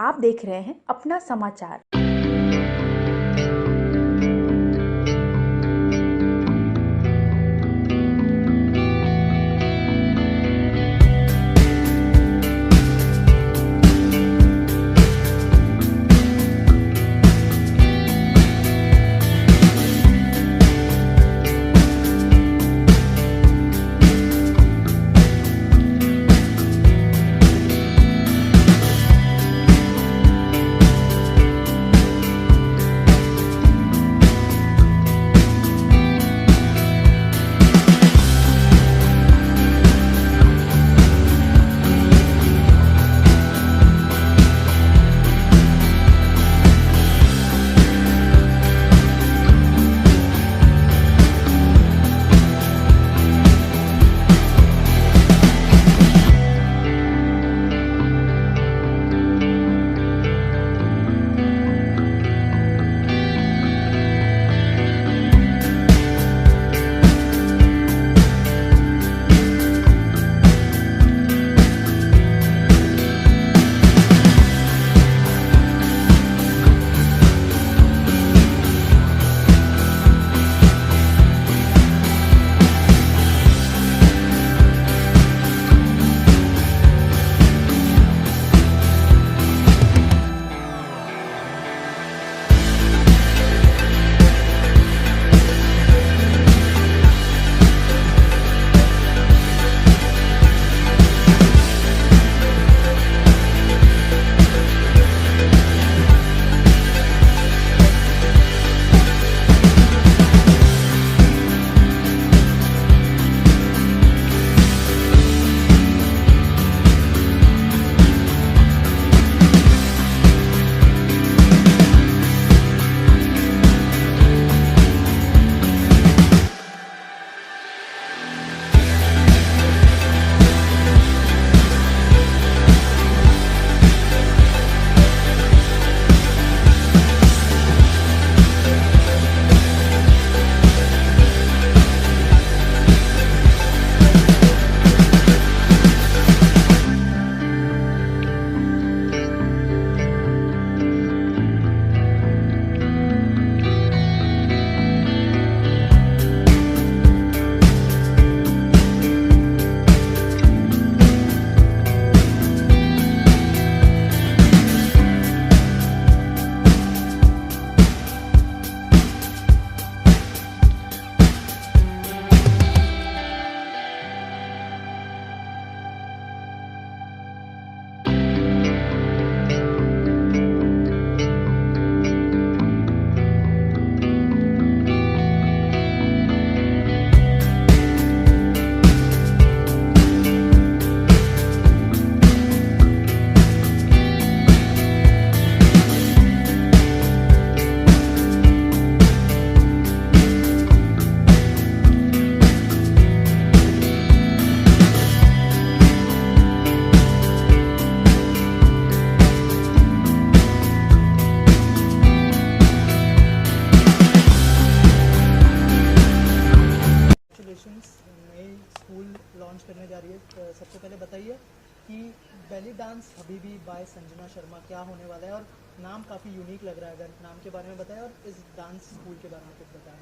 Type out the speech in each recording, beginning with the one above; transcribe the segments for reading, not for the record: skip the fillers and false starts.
आप देख रहे हैं अपना समाचार। नई स्कूल लॉन्च करने जा रही है। सबसे पहले बताइए कि बेली डांस हबीबी बाय संजना शर्मा क्या होने वाला है, और नाम काफ़ी यूनिक लग रहा है। अगर नाम के बारे में बताएं और इस डांस स्कूल के बारे में कुछ बताएं।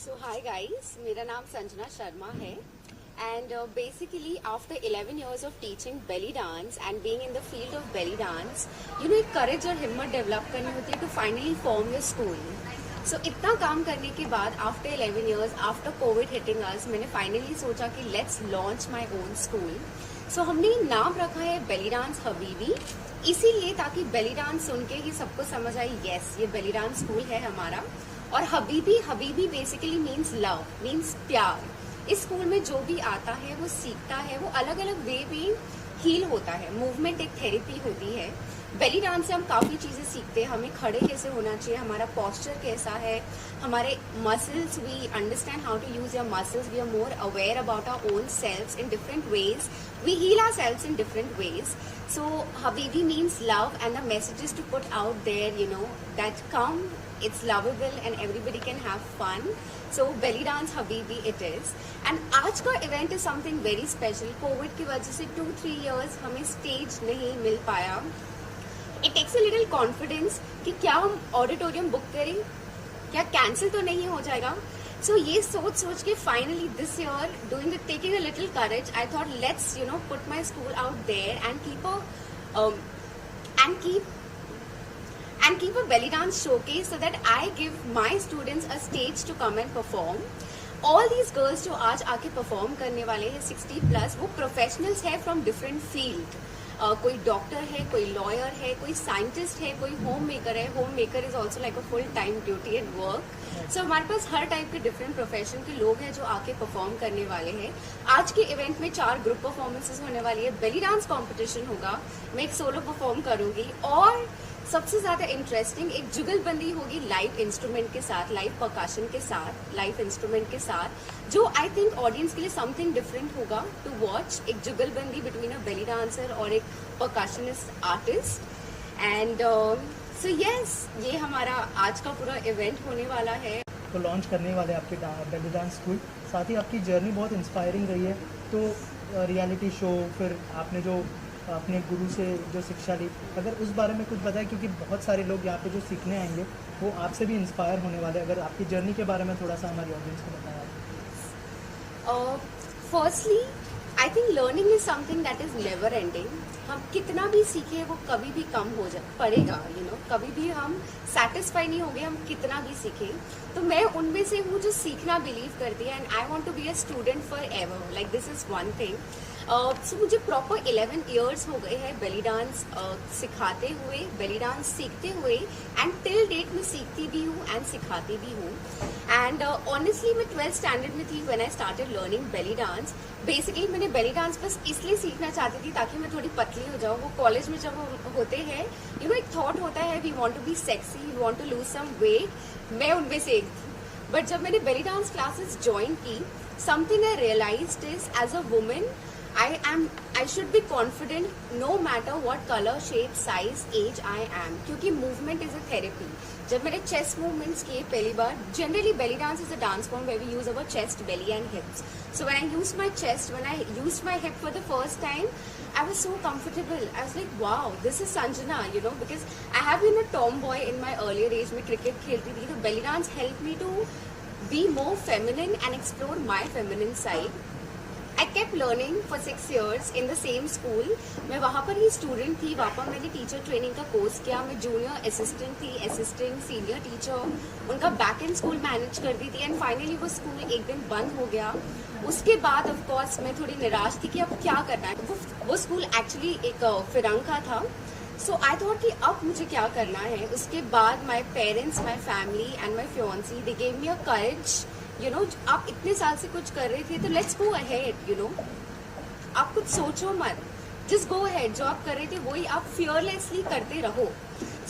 सो हाय गाइस, मेरा नाम संजना शर्मा है and basically after 11 years of teaching belly dance and being in the field of belly dance, you know, एक courage और हिम्मत डेवलप करनी होती है to finally form your school. So इतना काम करने के बाद after 11 years, after COVID hitting us, मैंने finally सोचा कि let's launch my own school. So हमने नाम रखा है belly dance हबीबी, इसीलिए ताकि belly dance सुन के ही सबको समझ आए yes ये belly dance school है हमारा। और Habibi basically means love, means प्यार। इस स्कूल में जो भी आता है वो सीखता है, वो अलग अलग वे में हील होता है। मूवमेंट एक थेरेपी होती है। बेली डांस से हम काफ़ी चीज़ें सीखते हैं, हमें खड़े कैसे होना चाहिए, हमारा पोस्चर कैसा है, हमारे muscles, we understand how to use your muscles, we are more aware about our own selves in different ways, we heal our selves in different ways. So Habibi means love, and the message is to put out there, you know, that come, it's lovable and everybody can have fun. So belly dance Habibi it is. And आज का event is something very special. Covid की वजह से 2-3 years हमें stage नहीं मिल पाया. It takes a little confidence कि क्या हम ऑडिटोरियम बुक करें, क्या कैंसिल तो नहीं हो जाएगा. सो ये सोच के finally this year doing taking a little courage, I thought let's put my school out there and keep a belly dance showcase so that I give my students a stage to come and perform. All these girls जो आज आके perform करने वाले हैं 60+ वो professionals है from different field. कोई doctor है, कोई लॉयर है, कोई साइंटिस्ट है, कोई होम मेकर है. Homemaker is also like a full time duty and work. So हमारे पास हर टाइप के डिफरेंट प्रोफेशन के लोग हैं जो आके परफॉर्म करने वाले हैं. आज के इवेंट में 4 ग्रुप परफॉर्मेंसेज होने वाली है. बेली डांस कॉम्पिटिशन होगा, मैं एक सोलो परफॉर्म करूंगी और सबसे ज्यादा इंटरेस्टिंग एक जुगलबंदी होगी लाइव इंस्ट्रूमेंट के साथ, लाइव परकशन के साथ, लाइव इंस्ट्रूमेंट के साथ, जो आई थिंक ऑडियंस के लिए समथिंग डिफरेंट होगा टू वॉच. एक जुगलबंदी बिटवीन अ बेली डांसर और एक percussionist artist. And so yes, ये हमारा आज का पूरा इवेंट होने वाला है. तो लॉन्च करने वाले आपके बेली डांस स्कूल, साथ ही आपकी जर्नी बहुत इंस्पायरिंग रही है. तो रियलिटी शो, फिर आपने जो अपने गुरु से जो शिक्षा ली, अगर उस बारे में कुछ बताएं, क्योंकि बहुत सारे लोग यहाँ पे जो सीखने आएंगे वो आपसे भी इंस्पायर होने वाले. अगर आपकी जर्नी के बारे में थोड़ा सा हमारी ऑडियंस को बताया. Firstly I think learning is something that is never ending. हम कितना भी सीखे वो कभी भी कम हो जा पड़ेगा. कभी भी हम सेटिस्फाई नहीं होंगे हम कितना भी सीखें. तो मैं उनमें से हूँ जो सीखना बिलीव करती है. And I want to be a student forever. Like this is one thing. So मुझे प्रॉपर 11 ईयर्स हो गए हैं बेली डांस सिखाते हुए, बेली डांस सीखते हुए. एंड टिल डेट मैं सीखती भी हूँ एंड सिखाती भी हूँ. एंड ऑनेस्टली मैं 12th स्टैंडर्ड में थी when I started learning belly dance. Basically मैंने बेली डांस बस इसलिए सीखना चाहती थी ताकि मैं थोड़ी पतली हो जाऊँ. वो कॉलेज में जब होते हैं एक थॉट होता है we want to be sexy, we want to lose some weight. मैं उनमें से एक थी. बट जब मैंने बेली डांस क्लासेस ज्वाइन की, something I realized is as a women I should be confident no matter what color, shape, size, age I am. क्योंकि movement is a therapy. जब मैंने chest movements किए पहली बार, generally belly dance is a dance form where we use our chest, belly and hips. So when I used my chest, when I used my hip for the first time, I was so comfortable. I was like, wow, this is Sanjana, because I have been a tomboy in my earlier age. मैं cricket खेलती थी, तो belly dance helped me to be more feminine and explore my feminine side. I kept learning for 6 years in the same school. मैं वहाँ पर ही student थी. वहाँ पर मैंने टीचर ट्रेनिंग का कोर्स किया. मैं जूनियर असिस्टेंट थी, असिस्टेंट, सीनियर टीचर, उनका बैक एंड स्कूल मैनेज करती थी. एंड फाइनली वो स्कूल एक दिन बंद हो गया. उसके बाद ऑफ कोर्स मैं थोड़ी निराश थी कि अब क्या करना है. वो स्कूल एक्चुअली एक फिरंग का था. सो आई थॉट कि अब मुझे क्या करना है. उसके बाद my parents, my family and my fiance, they gave me a courage. आप इतने साल से कुछ कर रहे थे तो लेट्स गो अहेड. आप कुछ सोचो मत, जस्ट गो अहेड. जो आप कर रहे थे वही आप फियरलेसली करते रहो.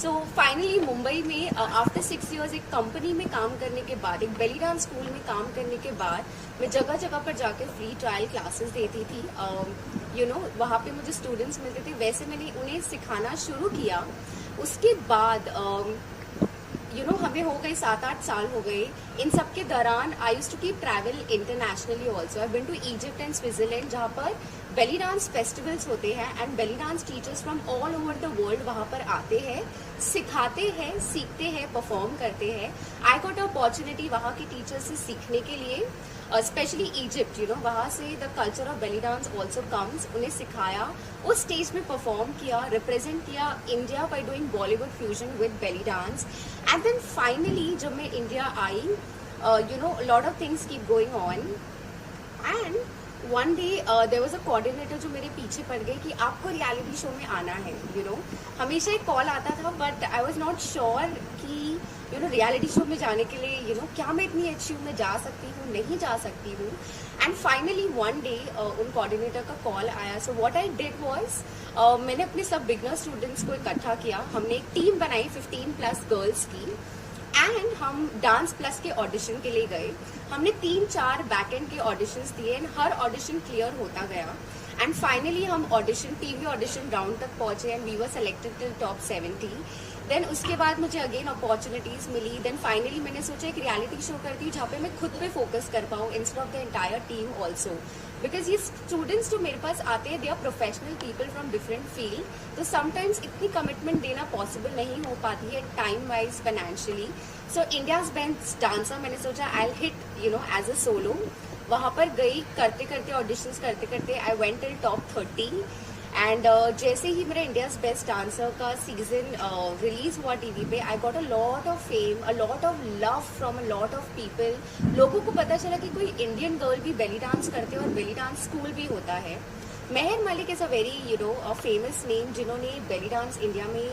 सो फाइनली मुंबई में आफ्टर 6 years एक कंपनी में काम करने के बाद, एक बेली डांस स्कूल में काम करने के बाद, मैं जगह जगह पर जाकर फ्री ट्रायल क्लासेस देती थी. वहाँ पे मुझे स्टूडेंट्स मिलते थे. वैसे मैंने उन्हें सिखाना शुरू किया. उसके बाद हमें हो गए 7-8 साल हो गए. इन सब के दौरान I used to keep travel internationally also. I been to Egypt and Switzerland, जहाँ पर बेली डांस फेस्टिवल्स होते हैं and belly dance teachers from all over the world वहाँ पर आते हैं, सिखाते हैं, सीखते हैं, परफॉर्म करते हैं. आई गॉट अ अपॉर्चुनिटी वहाँ के टीचर्स से सीखने के लिए, स्पेशली इजिप्ट. वहाँ से the culture of belly dance also comes. उन्हें सिखाया, उस स्टेज में परफॉर्म किया, रिप्रेजेंट किया India by doing Bollywood fusion with belly dance. And then finally जब मैं इंडिया आई, lot of things keep going on. And one day there was a coordinator जो मेरे पीछे पड़ गई कि आपको रियलिटी शो में आना है. हमेशा एक कॉल आता था but I was not sure कि रियलिटी शो में जाने के लिए क्या मैं इतनी अच्छी हूँ, मैं जा सकती हूँ, नहीं जा सकती हूँ. एंड फाइनली वन डे उन कोऑर्डिनेटर का कॉल आया. So what I did was, मैंने अपने सब बिगनर स्टूडेंट्स को इकट्ठा किया. हमने एक टीम बनाई 15+ गर्ल्स की. एंड हम डांस प्लस के ऑडिशन के लिए गए. हमने 3-4 बैक एंड के ऑडिशंस दिए एंड हर ऑडिशन क्लियर होता गया. एंड फाइनली हम ऑडिशन, टीवी ऑडिशन राउंड तक पहुंचे and we were selected till top 70. Then उसके बाद मुझे अगेन अपॉर्चुनिटीज मिली. देन फाइनली मैंने सोचा एक रियलिटी शो करती हूँ जहाँ पे मैं खुद पे फोकस कर पाऊँ instead of the entire team also. Because ये स्टूडेंट्स जो मेरे पास आते हैं they are professional people from different field, तो समटाइम्स इतनी कमिटमेंट देना पॉसिबल नहीं हो पाती है time wise financially. So India's best dancer मैंने सोचा I hit as a solo. वहाँ पर गई, करते करते ऑडिशंस करते करते I went till top 30. And जैसे ही मेरा इंडियाज बेस्ट डांसर का सीजन रिलीज हुआ टीवी पे, आई got a lot of fame, a lot of love from a lot of people. लोगों को पता चला कि कोई इंडियन गर्ल भी बेली डांस करते हैं और बेली डांस स्कूल भी होता है. Mehar Malik is a very famous name जिन्होंने बेली डांस इंडिया में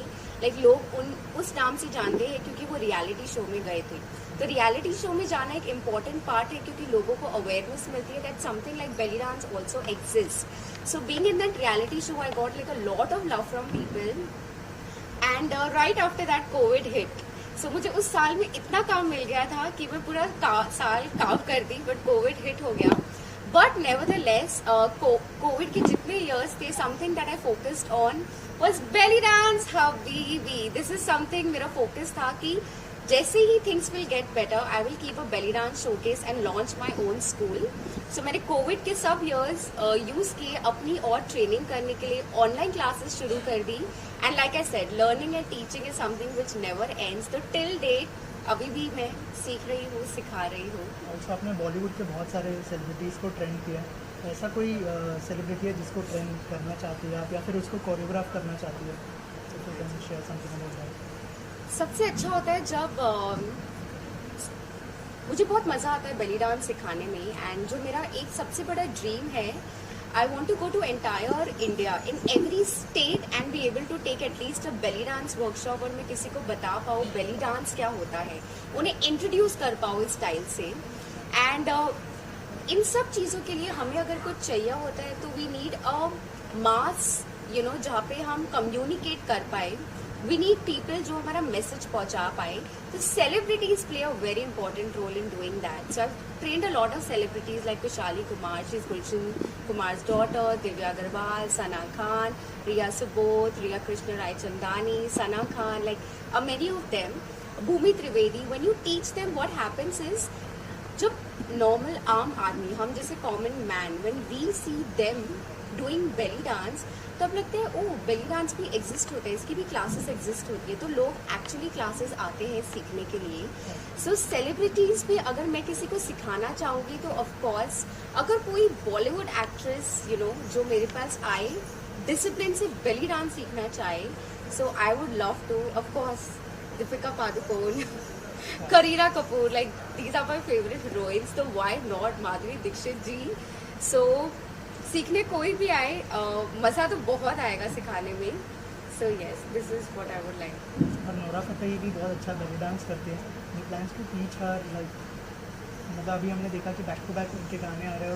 लोग उस नाम से जानते हैं क्योंकि वो रियलिटी शो में गए थे. तो रियलिटी शो में जाना एक इम्पॉर्टेंट पार्ट है क्योंकि लोगों को अवेयरनेस मिलती है that something like belly dance also exist. So being in that reality show I got a lot of love from people. And right after that COVID hit. So मुझे उस साल में इतना काम मिल गया था कि मैं पूरा साल काम करती, बट कोविड हिट हो गया. बट नेवरदलेस कोविड के जितने ईयर्स थे, something that I focused on was belly dance हबीबी. दिस इज समथिंग मेरा फोकस था कि जैसे ही things will get better I will keep a belly dance showcase and launch my own school. So मैंने कोविड के सब ईयर्स यूज किए अपनी और ट्रेनिंग करने के लिए. ऑनलाइन क्लासेस शुरू कर दी and like I said learning and teaching is something which never ends. तो टिल डेट अभी भी मैं सीख रही हूँ, सिखा रही हूँ. ऑल्सो आपने बॉलीवुड के बहुत सारे सेलिब्रिटीज़ को ट्रेंड किया है. ऐसा कोई सेलिब्रिटी है जिसको ट्रेंड करना चाहती है आप या फिर उसको कोरियोग्राफ करना चाहती है? Share something about that. सबसे अच्छा होता है जब मुझे बहुत मज़ा आता है बेली डांस सिखाने में. एंड जो मेरा एक सबसे बड़ा ड्रीम है, I want to go to entire India in every state and be able to take at least a belly dance workshop. और मैं किसी को बता पाऊँ बेली डांस क्या होता है, उन्हें इंट्रोड्यूस कर पाऊँ इस स्टाइल से. एंड इन सब चीज़ों के लिए हमें अगर कुछ चाहिए होता है तो वी नीड अ मास जहाँ पे हम कम्युनिकेट कर पाए. वी नीड पीपल जो हमारा मैसेज पहुंचा पाए. तो celebrities play a very important role in doing that. So I trained a lot of celebrities like Vishali Kumar, she is Gulshan Kumar's daughter, Divya Agarwal, Sana Khan, Riya Subodh, Riya Krishna Raichandani, Sana Khan, like many of them, Bhumi Trivedi. When you teach them what happens is जब normal आम आदमी, हम जैसे common man, when we see them doing belly dance तो अब लगता है ओह belly dance भी एग्जिस्ट होता है, इसकी भी क्लासेस एग्जिस्ट होती है. तो लोग एक्चुअली क्लासेस आते हैं सीखने के लिए. सो सेलिब्रिटीज में अगर मैं किसी को सिखाना चाहूँगी तो ऑफकोर्स अगर कोई बॉलीवुड एक्ट्रेस जो मेरे पास आए डिसिप्लिन से बेली डांस सीखना चाहे, so I would love to. Of course Deepika Padukone, Kareena Kapoor, like these are my favourite heroines. तो why not Madhuri Dixit ji. So सीखने कोई भी आए मज़ा तो बहुत आएगा सिखाने में. So yes, this is what I would like. और नोरा फतेही भी बहुत अच्छा बेली डांस करते हैं. वी प्लान्स टू टीच हर मतलब अभी हमने देखा कि बैक टू बैक उनके गाने आ रहे हैं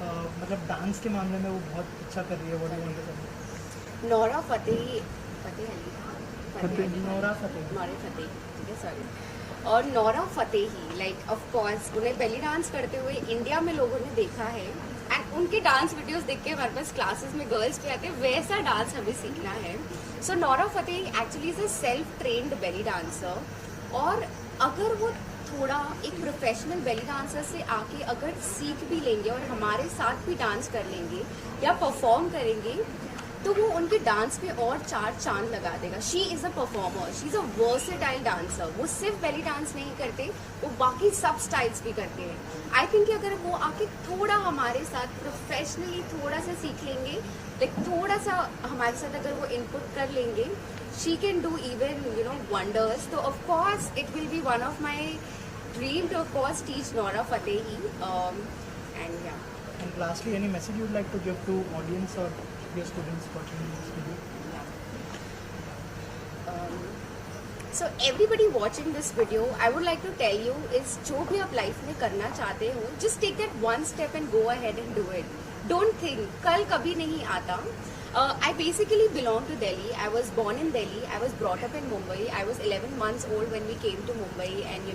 और मतलब डांस के मामले में वो बहुत अच्छा कर रही है. व्हाट डू वांट टू से? नोरा फतेही, नोरा फतेही, ठीक है, सॉरी. और Nora Fatehi like of course उन्हें बेली डांस करते हुए इंडिया में लोगों ने देखा है. एंड उनके डांस वीडियोस देख के हमारे पास क्लासेस में गर्ल्स भी आते हैं, वैसा डांस हमें सीखना है. So Nora Fatehi actually is a self trained belly dancer. और अगर वो थोड़ा एक प्रोफेशनल बेली डांसर से आके अगर सीख भी लेंगे और हमारे साथ भी डांस कर लेंगे या परफॉर्म करेंगे तो वो उनके डांस में और 4 चांद लगा देगा. She is a performer, she is a versatile dancer. वो सिर्फ बेली डांस नहीं करते, वो बाकी सब स्टाइल्स भी करते हैं. आई थिंक कि अगर वो आके थोड़ा हमारे साथ प्रोफेशनली थोड़ा सा सीख लेंगे, लाइक थोड़ा सा हमारे साथ अगर वो इनपुट कर लेंगे, she can do even wonders. तो of course it will be one of my dream to of course teach Nora Fatehi. And yeah. And lastly, any message you would like to give to audience or your students watching this video? So everybody watching this video, I would like to tell you is जो भी आप life में करना चाहते हो, just take that one step and go ahead and do it. Don't think कल कभी नहीं आता. I basically belong to Delhi. I was born in Delhi. I was brought up in Mumbai. I was 11 months old when we came to Mumbai, and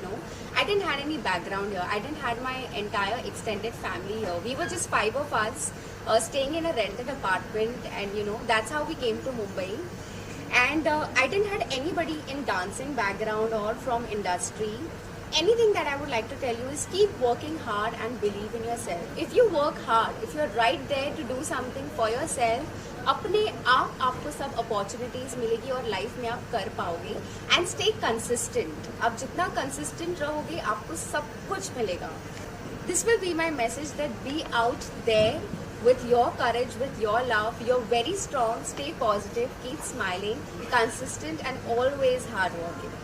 I didn't had any background here. I didn't had my entire extended family here. We were just 5 of us staying in a rented apartment, and that's how we came to Mumbai. And I didn't had anybody in dancing background or from industry. Anything that I would like to tell you is keep working hard and believe in yourself. If you work hard, if you're right there to do something for yourself, अपने आप आपको सब opportunities मिलेगी और life में आप कर पाओगे. And stay consistent. आप जितना कंसिस्टेंट रहोगे आपको सब कुछ मिलेगा. This will be my message, that be out there with your courage, with your love. You're very strong. Stay positive. Keep smiling. Consistent and always hardworking.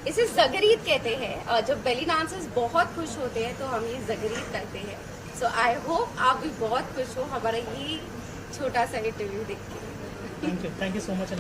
इसे जगरीत कहते हैं. जब बेली डांसर्स बहुत खुश होते हैं तो हम ये जगरीत करते हैं. सो आई होप आप भी बहुत खुश हो हमारा ये छोटा सा इंटरव्यू देख के. Thank you so much.